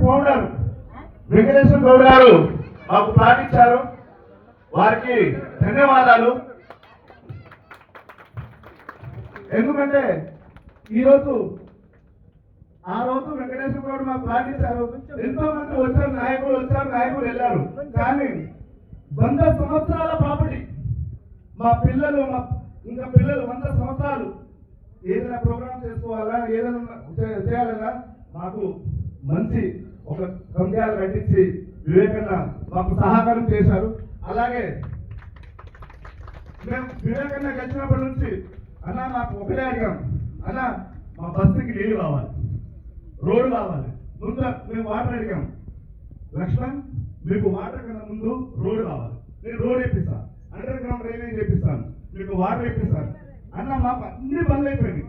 Founder Venkateswara Goud గారు మాకు పాటించారు. వారికి ధన్యవాదాలు. ఎందుకంటే ఈరోజు ఆ రోజు వెంకటేశ్వర గౌడ్ మాకు పాటించారు. ఎంతో మంది వచ్చారు, నాయకులు వెళ్ళారు. కానీ 100 సంవత్సరాల ప్రాపర్టీ మా పిల్లలు ఇంకా పిల్లలు 100 సంవత్సరాలు ఏదైనా ప్రోగ్రామ్ చేసుకోవాలా, ఏదైనా చేయాలన్నా మాకు మంచి ఒక కమిటీలు కట్టించి వివేకన్న మాకు సహకారం చేశారు. అలాగే మేము వివేకన్న గెలిచినప్పటి నుంచి అన్న మాకు ఒకటే అడిగాం, అన్న మా బస్తీకి నీళ్ళు కావాలి, రోడ్డు కావాలి. ముందు మేము వాటర్ అడిగాం, లక్ష్మణ్ మీకు వాటర్ కన్నా ముందు రోడ్డు కావాలి, నేను రోడ్ వేపిస్తాను, అండర్ గ్రౌండ్ డ్రైనేజ్ వేపిస్తాను, మీకు వాటర్ వేపిస్తాను అన్న. మాకు అన్ని పనులు అయిపోయినాయి,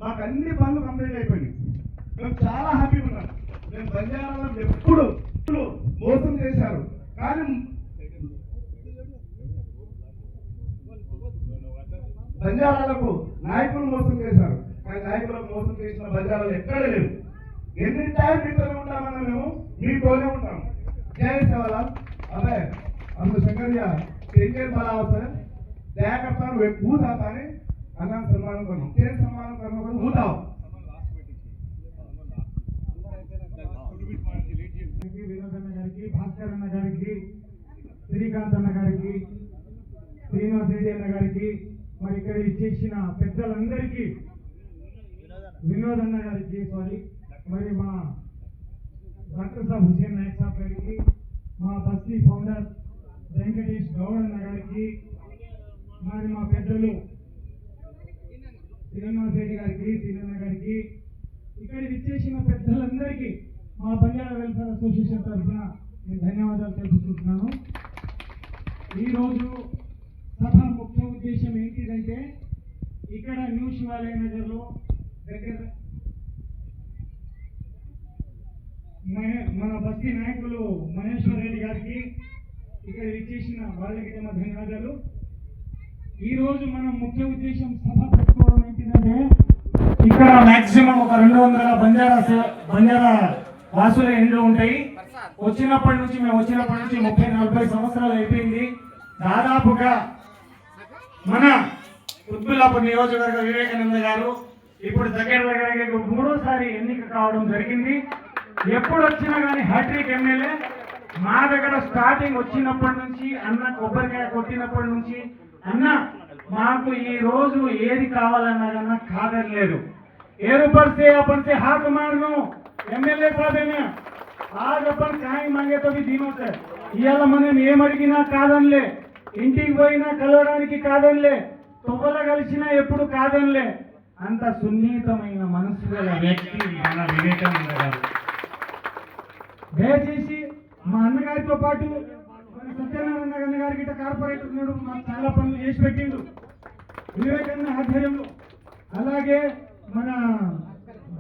మాకు అన్ని పనులు కంప్లీట్ అయిపోయినాయి. మేము చాలా హ్యాపీగా ఉన్నాం. మేము బంజారాలో ఎప్పుడు మోసం చేశారు, కానీ బంజారాలకు నాయకులు మోసం చేశారు, కానీ నాయకులకు మోసం చేసిన బంజారాలు ఎక్కడ లేవు. ఎన్ని టైం మీతోనే ఉంటామన్నా మేము మీతోనే ఉంటాం. జై సేవలాల్. अबे हम तो शंकरिया केंद्र बड़ा होता है दया करता हूँ वे कूद आता है अनाम सम्मान करो केंद्र सम्मान करने को कूद आओ వినోదన్న గారికి, భాస్కర్ అన్న గారికి, శ్రీకాంత్ అన్న గారికి, శ్రీనివాస్ రెడ్డి అన్న గారికి, మరి ఇక్కడ ఇచ్చేసిన పెద్దలందరికీ, వినోదన్న గారికి, మరి మా డాక్టర్ సాబ్ హుసేన్ నాయక్ సాబ్ గారికి, మా బస్తీ ఫౌండర్ వెంకటేష్ గౌడ్ అన్న గారికి, మరి మా పెద్దలు శ్రీనివాస్ రెడ్డి గారికి, శ్రీనన్న గారికి, ఇక్కడ ఇచ్చేసిన పెద్దలందరికీ మా బంజారా వెల్ఫేర్ అసోసియేషన్ తరఫున నేను ధన్యవాదాలు తెలుపుకుంటున్నాను. ఈరోజు సభ ముఖ్య ఉద్దేశం ఏంటిదంటే, ఇక్కడ న్యూ శివాలయ నగర్లో దగ్గర మన బస్తీ నాయకులు మహేశ్వర్ రెడ్డి గారికి ఇక్కడ ఇచ్చేసిన వాళ్ళకి తమ ధన్యవాదాలు. ఈరోజు మనం ముఖ్య ఉద్దేశం సభ పెట్టుకోవడం ఏంటిదంటే, ఇక్కడ మాక్సిమం ఒక 200 బంజారా వాసుల ఇండ్లు ఉంటాయి. మేము వచ్చినప్పటి నుంచి 30-40 సంవత్సరాలు అయిపోయింది. దాదాపుగా మన ఉద్బుల్లాపూర్ నియోజకవర్గ వివేకానంద గారు ఇప్పుడు దగ్గర 3వ ఎన్నిక కావడం జరిగింది. ఎప్పుడు వచ్చినా కానీ హ్యాట్రిక్ ఎమ్మెల్యే. మా దగ్గర స్టార్టింగ్ వచ్చినప్పటి నుంచి అన్న కొబ్బరికాయ కొట్టినప్పటి నుంచి అన్న మాకు ఈ రోజు ఏది కావాలన్నా కన్నా కాదనలేదు. ఏరుపరిస్తే అప్పటిసే హాత్ మారను ఎమ్మెల్యే సాబేనే आज अपन काय मांगे तो भी दिनों से ఇయాల మనం ఏమడిగినా కాదనలే, ఇంటికి పోయినా కలవడానికి కాదనలే, తొవ్వల కలిసినా ఎప్పుడు కాదనలే. అంత సున్నితమైన మనసు గల వ్యక్తి మన వివేకానంద గారు. దయచేసి మా అన్నగారితో పాటు సత్యనారాయణ అన్న గారికి కార్పొరేటర్ ఉన్నాడు, మాకు చాలా పనులు చేసి పెట్టిండు వివేకానంద ఆధ్వర్యంలో. అలాగే మన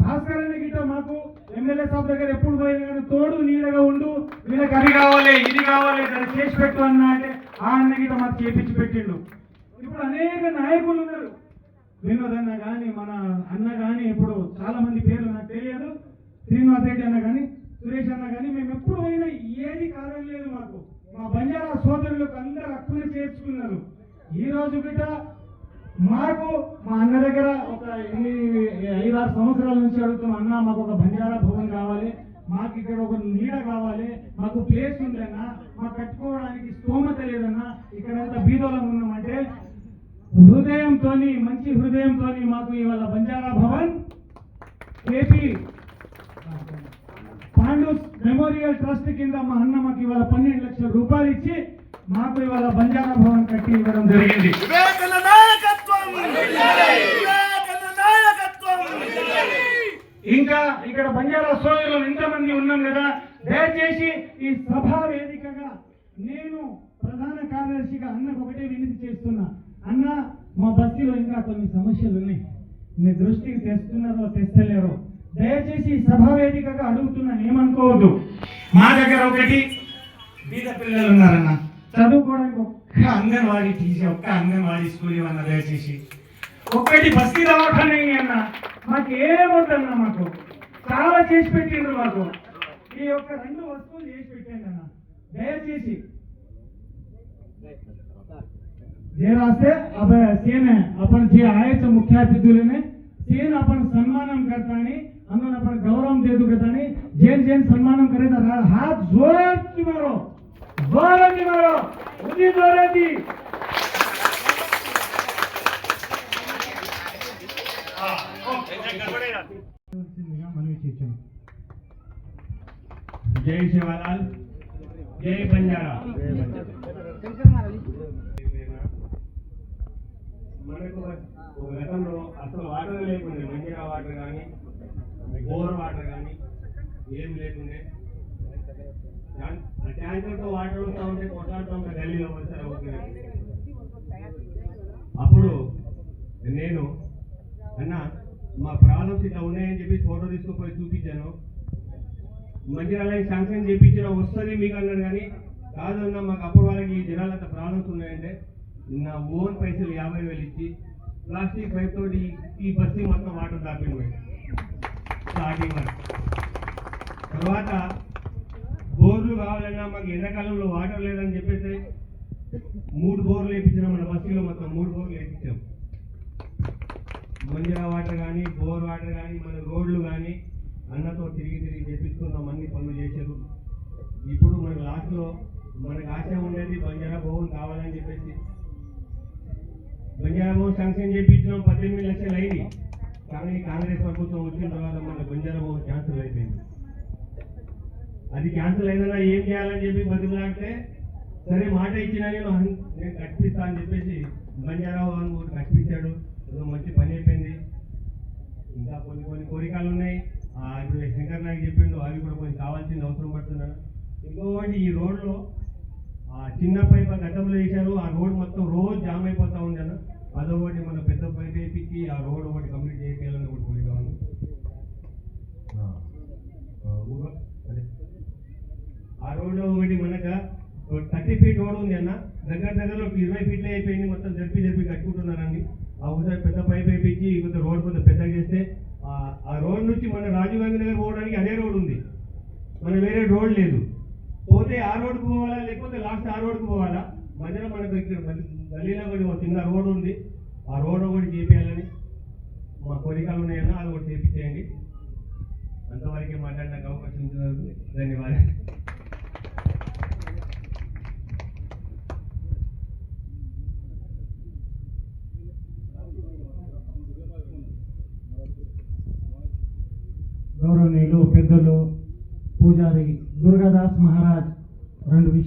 భాస్కర్ అన్న గిట్ట మాకు ఎమ్మెల్యే సాబ్ దగ్గర ఎప్పుడు పోయినా తోడు నీడగా ఉండు, వీళ్ళకి అది కావాలి ఇది కావాలి దాన్ని చేసి పెట్టు అన్న అంటే ఆ అన్న గిట్ట మాకు చేపించి పెట్టిండు. ఇప్పుడు అనేక నాయకులు ఉన్నారు, వినోద్ అన్న కానీ మన అన్న కానీ, ఇప్పుడు చాలా మంది పేర్లు నాకు తెలియదు, శ్రీనివాస్ రెడ్డి అన్న కానీ, సురేష్ అన్న కానీ, మేము ఎప్పుడు పోయినా ఏది కాదనలేదు. మాకు మా బంజారా సోదరులకు అందరూ హక్కులు చేర్చుకున్నారు. ఈ రోజు గిట్ట మాకు మా అన్న దగ్గర ఒక 5-6 సంవత్సరాల నుంచి అడుగుతున్నాం, అన్న మాకు ఒక బంజారా భవన్ కావాలి, మాకు ఇక్కడ ఒక నీడ కావాలి, మాకు ప్లేస్ ఉందన్నా, మాకు కట్టుకోవడానికి స్తోమత లేదన్నా, ఇక్కడంతా బీదోళం ఉన్నామంటే హృదయంతో మంచి హృదయంతో మాకు ఇవాళ Banjara Bhavan KP Pandu memorial trust కింద మా అన్న మాకు ఇవాళ 12 లక్షల రూపాయలు ఇచ్చి మాకు ఇవాళ బంజారా భవన్ కట్టి ఇవ్వడం జరిగింది. ఇంకా ఇక్కడ బంజారా సోదరులు ఇంతమంది ఉన్నాం కదా, దయచేసి ఈ సభా వేదికగా నేను ప్రధాన కార్యదర్శిగా అన్నకు ఒకటే వినతి చేస్తున్నా. అన్న మా బస్తీలో ఇంకా కొన్ని సమస్యలు ఉన్నాయి, మీ దృష్టికి తెస్తున్నారో తెస్తలేరో, దయచేసి సభా వేదికగా అడుగుతున్నాను, ఏమనుకోవద్దు. మా దగ్గర ఒకటి బీద పిల్లలు ఉన్నారన్న, చదువుకోవడానికి ఒక్క అంగన్వాడీ స్కూల్ ఇవన్న, దయచేసి ఒక్కటి బస్తీ దవాఖానా అన్న, మాకు ఏమొద్దన్న, మాకు చాలా చేసి పెట్టిండ్రు. మాకు ఈ యొక్క 2 వస్తువులు చేసి పెట్టండి అన్న దయచేసి जे रास्ते अब सेन है अपन जे आए थे मुख्य अतिथुले ने सेन अपन सम्मानम करतानी हमन अपन गौरव दे दु करतानी जेन जेन सम्मानम करे ता हाथ जोर की मारो उदी जोरे दी जय शिवालाल जय बंजारा మనకు గతంలో అసలు వాటర్ లేకుండే మంజీరా వాటర్ కానీ బోర్ వాటర్ కానీ ఏం లేకుండే ట్యాంకర్తో వాటర్ వస్తూ ఉంటే కొట్లాడుతూ ఉంటే గల్లీలో వచ్చారు అవుతుంది. అప్పుడు నేను అన్న మా ప్రాబ్లమ్స్ ఇట్లా ఉన్నాయని చెప్పి ఫోటో తీసుకుపోయి చూపించాను. మంజీరా లైన్ శాంక్షన్ చేయించిన వస్తుంది మీకు అన్నాడు కానీ కాదన్నా మాకు అప్పుడు వాళ్ళకి ఈ జనాలంత ప్రాబ్లమ్స్ ఉన్నాయంటే నా ఓన్ పైసలు 50,000 ఇచ్చి ప్లాస్టిక్ పైప్ తోటి ఈ బస్తీ మొత్తం వాటర్ దాపిపోయి స్టార్టింగ్ వరకు. తర్వాత బోర్లు కావాలన్నా మాకు ఎండాకాలంలో వాటర్ లేదని చెప్పేసి 3 బోర్లు వేయించినాం. మన బస్తీలో మొత్తం 3 బోర్లు వేయించాం. మంజీరా వాటర్ కానీ బోర్ వాటర్ కానీ మన రోడ్లు కానీ అన్నతో తిరిగి చేపించుకున్నాం. అన్ని పనులు చేశారు. ఇప్పుడు మన లాస్ట్లో మనకు ఆశ ఉండేది బంజారా భవన్ కావాలని చెప్పేసి బంజారా భవన్ శాంక్షన్ చేయించినాం. 18 లక్షలు అయింది. కానీ కాంగ్రెస్ ప్రభుత్వం వచ్చిన తర్వాత మన బంజారా భవన్ క్యాన్సిల్ అయిపోయింది. అది క్యాన్సిల్ అయిందన్నా ఏం చేయాలని చెప్పి బతిమలాడితే సరే మాట ఇచ్చినా నేను కట్టిస్తా అని చెప్పేసి బంజారా భవన్ కట్టించాడు. మంచి పని అయిపోయింది. ఇంకా కొన్ని కోరికలు ఉన్నాయి. ఇప్పుడు శంకర్ నాయక్ చెప్పిండు అవి కూడా కొన్ని కావాల్సింది అవసరం పడుతున్నాను. ఇంకోటి ఈ రోడ్లో చిన్న పైప్ గతంలో వేశారు. ఆ రోడ్ మొత్తం రోజు జామ్ అయిపోతా ఉండేను. అదొకటి మన పెద్ద పైప్ వేయించి ఆ రోడ్ ఒకటి కంప్లీట్ చేయాలని ఒకటి కోరిక ఉంది. ఆ రోడ్ ఒకటి మనకు 30 ఫీట్ రోడ్ ఉంది అన్న. దగ్గరలో 20 ఫీట్లే అయిపోయింది. మొత్తం జరిపి కట్టుకుంటున్నారండి. ఒకసారి పెద్ద పైప్ వేయించి కొంత రోడ్ కొంత పెద్దగా చేస్తే ఆ రోడ్ నుంచి మన రాజీవ్ గాంధీ నగర్ పోవడానికి అదే రోడ్ ఉంది. మన వేరే రోడ్ లేదు. పోతే ఆ రోడ్కు పోవాలా లేకపోతే లాస్ట్ ఆ రోడ్కు పోవాలా? మధ్యలో మనకు ఇక్కడ గల్లీలో కూడా ఒక చిన్న రోడ్ ఉంది. ఆ రోడ్ ఒకటి చేపించాలని మా కోరికలు ఉన్నాయన్నా అది ఒకటి చేపించేయండి. అంతవరకే మాట్లాడడానికి అవకాశం ఇచ్చినందుకు ధన్యవాదాలు. గౌరవనీయులు పెద్దలు పూజారి దుర్గాదాస్ మహారాజ్ 2 విషయాలు